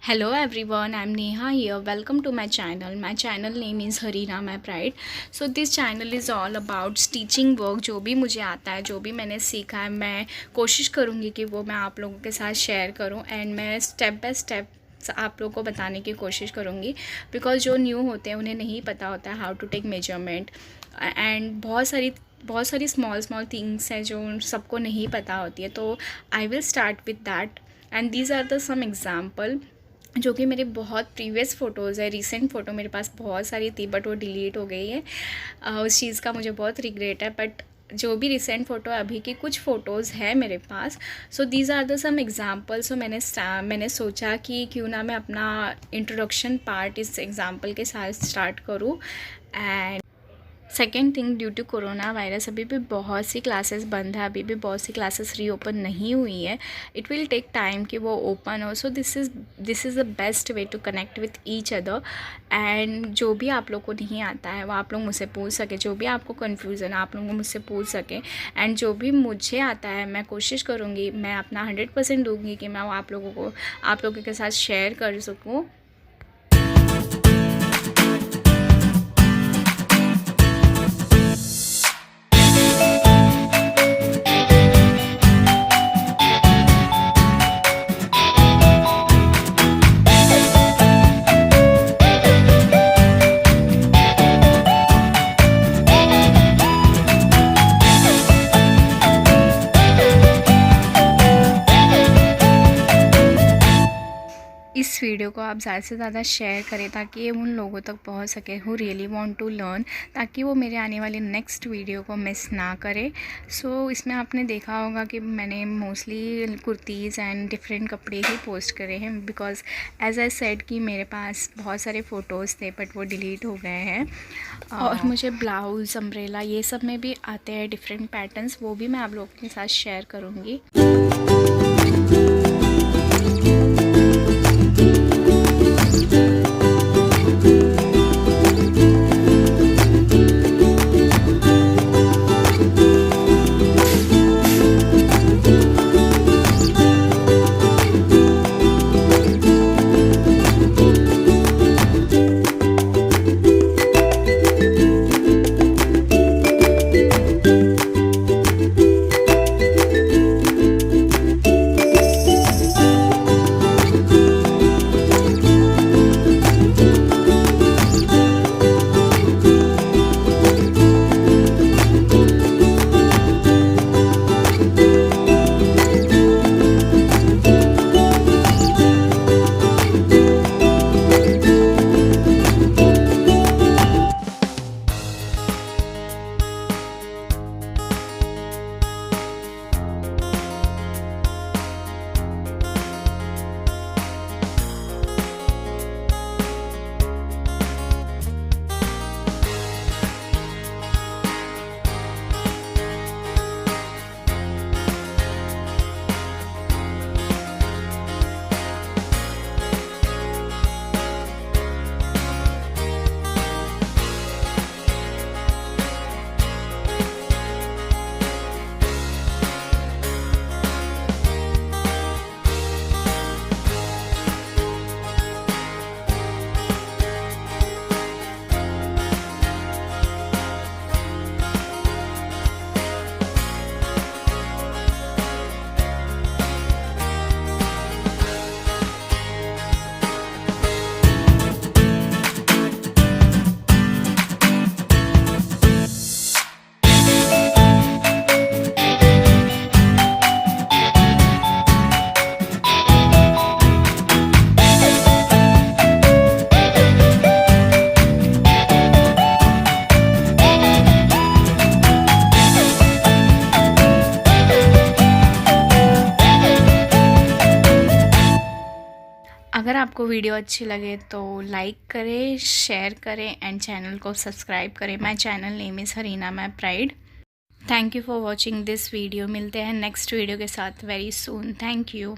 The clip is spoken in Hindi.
Hello everyone, I'm Neha here. Welcome to my channel. My channel name is Harina My Pride. So this channel is all about stitching work. जो भी मुझे आता है, जो भी मैंने सीखा है, मैं कोशिश करूँगी कि वो मैं आप लोगों के साथ शेयर करूँ एंड मैं स्टेप बाय स्टेप आप लोगों को बताने की कोशिश करूँगी। बिकॉज जो न्यू होते हैं उन्हें नहीं पता होता है how to take measurement and बहुत सारी स्मॉल थिंग्स हैं जो सबको नहीं पता होती है। तो I will start with that and these are the some example जो कि मेरे बहुत प्रीवियस फ़ोटोज़ है। रीसेंट फ़ोटो मेरे पास बहुत सारी थी बट वो डिलीट हो गई है। उस चीज़ का मुझे बहुत रिग्रेट है, बट जो भी रिसेंट फ़ोटो अभी की कुछ फ़ोटोज़ है मेरे पास। So these are the some example. So मैंने सोचा कि क्यों ना मैं अपना इंट्रोडक्शन पार्ट इस एग्ज़ाम्पल के साथ स्टार्ट करूँ। And second thing, due to corona virus अभी भी बहुत सी क्लासेस बंद है, अभी भी बहुत सी क्लासेस रीओपन नहीं हुई है। इट विल टेक टाइम कि वो ओपन हो। So this is the best way to connect with each other. And जो भी आप लोग को नहीं आता है वो आप लोग मुझसे पूछ सके, जो भी आपको कन्फ्यूज़न है आप लोग मुझसे पूछ सकें। एंड जो भी मुझे आता है मैं कोशिश करूँगी, मैं अपना 100% दूँगी कि मैं वो आप लोगों के साथ शेयर कर सकूँ। इस वीडियो को आप ज़्यादा से ज़्यादा शेयर करें ताकि ये उन लोगों तक पहुंच सके who really want to learn, ताकि वो मेरे आने वाली नेक्स्ट वीडियो को मिस ना करे। सो इसमें आपने देखा होगा कि मैंने मोस्टली कुर्तीज़ एंड डिफरेंट कपड़े ही पोस्ट करे हैं बिकॉज एज आई सेड कि मेरे पास बहुत सारे फ़ोटोज़ थे बट वो डिलीट हो गए हैं। और मुझे ब्लाउज़, अम्ब्रेला ये सब में भी आते हैं डिफरेंट पैटर्न्स, वो भी मैं आप लोगों के साथ शेयर करूँगी। अगर आपको वीडियो अच्छी लगे तो लाइक करें, शेयर करें एंड चैनल को सब्सक्राइब करें। My channel name is Harina my pride. Thank you for watching this video. मिलते हैं नेक्स्ट वीडियो के साथ वेरी सून। Thank you.